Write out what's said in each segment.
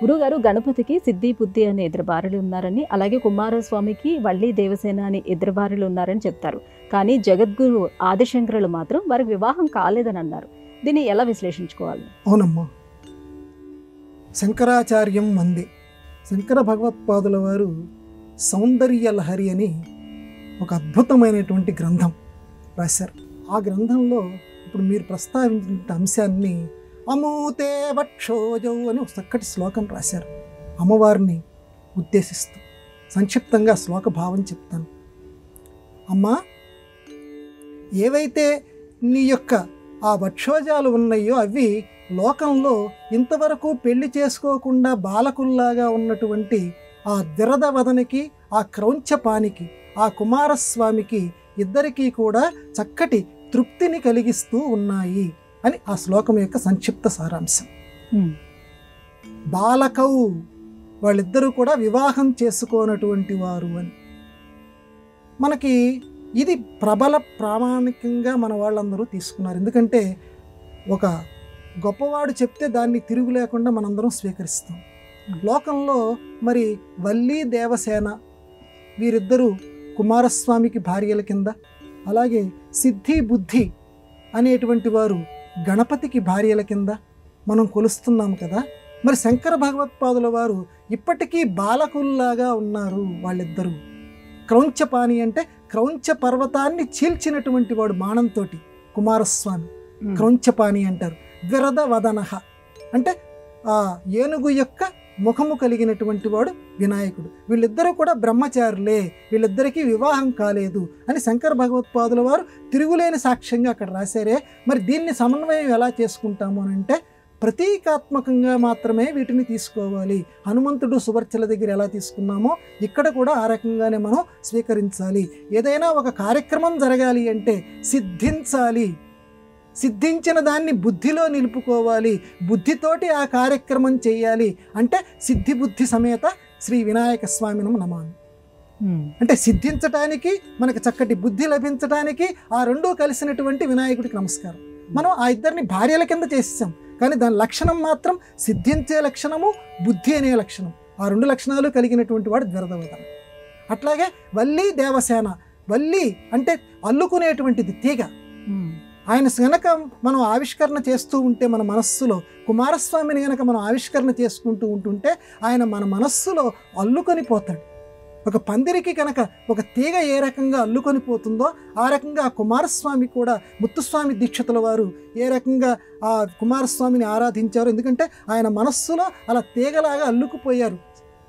గురుగారు గణపతికి సిద్ధి బుద్ధి అనే ఇద్దరు భార్యలు ఉన్నారని, అలాగే కుమారస్వామికి వల్లి దేవసేన అని ఇద్దరు భార్యలు ఉన్నారని చెప్తారు. కానీ జగద్గురు ఆదిశంకరులు మాత్రం వారికి వివాహం కాలేదని అన్నారు. దీన్ని ఎలా విశ్లేషించుకోవాలి? అవునమ్మా, శంకరాచార్యం మంది శంకర భగవత్పాదుల వారు సౌందర్య లహరి అని ఒక అద్భుతమైనటువంటి గ్రంథం రాశారు. ఆ గ్రంథంలో ఇప్పుడు మీరు ప్రస్తావించిన అంశాన్ని అమూతే వక్షోజౌ అని ఒక చక్కటి శ్లోకం రాశారు. అమ్మవారిని ఉద్దేశిస్తూ సంక్షిప్తంగా శ్లోక భావం చెప్తాను. అమ్మా, ఏవైతే నీ యొక్క ఆ వక్షోజాలు ఉన్నాయో అవి లోకంలో ఇంతవరకు పెళ్లి చేసుకోకుండా బాలకుల్లాగా ఉన్నటువంటి ఆ దిరదవదనికి, ఆ క్రౌంచపానికి, ఆ కుమారస్వామికి ఇద్దరికీ కూడా చక్కటి తృప్తిని కలిగిస్తూ ఉన్నాయి అని ఆ శ్లోకం యొక్క సంక్షిప్త సారాంశం. బాలకౌ వాళ్ళిద్దరూ కూడా వివాహం చేసుకోనటువంటి వారు అని మనకి ఇది ప్రబల ప్రామాణికంగా మన వాళ్ళందరూ తీసుకున్నారు. ఎందుకంటే ఒక గొప్పవాడు చెప్తే దాన్ని తిరుగు లేకుండా మనందరం స్వీకరిస్తాం. లోకంలో మరి వల్లి దేవసేన వీరిద్దరూ కుమారస్వామికి భార్యల కింద, అలాగే సిద్ధి బుద్ధి అనేటువంటి వారు గణపతికి భార్యల కింద మనం కొలుస్తున్నాం కదా. మరి శంకర భగవత్పాదుల వారు ఇప్పటికీ బాలకుల్లాగా ఉన్నారు. వాళ్ళిద్దరూ క్రౌంచపాణి అంటే క్రౌంచ పర్వతాన్ని చీల్చినటువంటి వాడు బాణంతో కుమారస్వామి క్రౌంచపాణి అంటారు. విరద వదనహ అంటే ఆ ఏనుగు యొక్క ముఖము కలిగినటువంటి వాడు వినాయకుడు. వీళ్ళిద్దరూ కూడా బ్రహ్మచారులే, వీళ్ళిద్దరికీ వివాహం కాలేదు అని శంకర భగవత్పాదుల వారు తిరుగులేని సాక్ష్యంగా అక్కడ రాశారే. మరి దీన్ని సమన్వయం ఎలా చేసుకుంటాము అని అంటే ప్రతీకాత్మకంగా మాత్రమే వీటిని తీసుకోవాలి. హనుమంతుడు సువర్చల దగ్గర ఎలా తీసుకున్నామో ఇక్కడ కూడా ఆ రకంగానే మనం స్వీకరించాలి. ఏదైనా ఒక కార్యక్రమం జరగాలి అంటే సిద్ధించాలి, సిద్ధించిన దాన్ని బుద్ధిలో నిలుపుకోవాలి, బుద్ధితోటి ఆ కార్యక్రమం చేయాలి. అంటే సిద్ధి బుద్ధి సమేత శ్రీ వినాయక స్వామినం నమామి. అంటే సిద్ధించటానికి, మనకు చక్కటి బుద్ధి లభించడానికి ఆ రెండూ కలిసినటువంటి వినాయకుడికి నమస్కారం. మనం ఆ ఇద్దరిని భార్యల కింద చేసేసాం, కానీ దాని లక్షణం మాత్రం సిద్ధించే లక్షణము, బుద్ధి అనే లక్షణం. ఆ రెండు లక్షణాలు కలిగినటువంటి వాడు ద్విరదవదన. అట్లాగే వల్లి దేవసేన, వల్లి అంటే అల్లుకునేటువంటిది తీగ. ఆయన గనక మనం ఆవిష్కరణ చేస్తూ ఉంటే మన మనస్సులో, కుమారస్వామిని గనక మనం ఆవిష్కరణ చేసుకుంటూ ఉంటుంటే ఆయన మన మనస్సులో అల్లుకొని పోతాడు. ఒక పందిరికి కనుక ఒక తీగ ఏ రకంగా అల్లుకొని పోతుందో ఆ రకంగా ఆ కుమారస్వామి కూడా, ముత్తుస్వామి దీక్షితుల వారు ఏ రకంగా ఆ కుమారస్వామిని ఆరాధించారు. ఎందుకంటే ఆయన మనస్సులో అలా తీగలాగా అల్లుకుపోయారు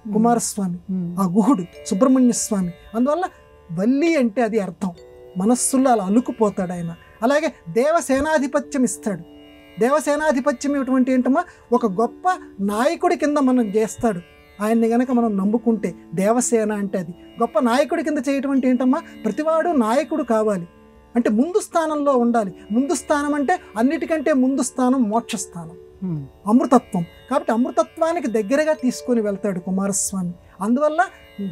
కుమారస్వామి, ఆ గుహుడు సుబ్రహ్మణ్య స్వామి. అందువల్ల వల్లి అంటే అది అర్థం, మనస్సులో అలా అల్లుకుపోతాడు ఆయన. అలాగే దేవసేనాధిపత్యం ఇస్తాడు. దేవసేనాధిపత్యం ఇటువంటి ఏంటమ్మా, ఒక గొప్ప నాయకుడి కింద మనం చేస్తాడు. ఆయన్ని గనక మనం నమ్ముకుంటే దేవసేన అంటే అది గొప్ప నాయకుడి కింద చేయటం అంటే ఏంటమ్మా, ప్రతివాడు నాయకుడు కావాలి అంటే ముందు స్థానంలో ఉండాలి. ముందు స్థానం అంటే అన్నిటికంటే ముందు స్థానం మోక్షస్థానం, అమృతత్వం. కాబట్టి అమృతత్వానికి దగ్గరగా తీసుకొని వెళ్తాడు కుమారస్వామి. అందువల్ల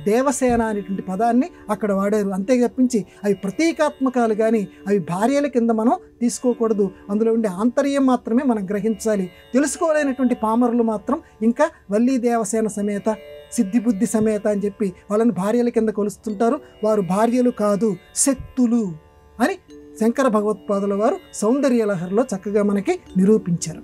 దేవసేన అనేటువంటి పదాన్ని అక్కడ వాడారు. అంతే తప్పించి అవి ప్రతీకాత్మకాలు కానీ అవి భార్యల కింద మనం తీసుకోకూడదు. అందులో ఉండే ఆంతర్యం మాత్రమే మనం గ్రహించాలి. తెలుసుకోలేనటువంటి పామరులు మాత్రం ఇంకా వల్లి దేవసేన సమేత, సిద్ధిబుద్ధి సమేత అని చెప్పి వాళ్ళని భార్యల కింద కొలుస్తుంటారు. వారు భార్యలు కాదు, శక్తులు అని శంకర భగవత్పాదుల వారు సౌందర్య లహరిలో చక్కగా మనకి నిరూపించారు.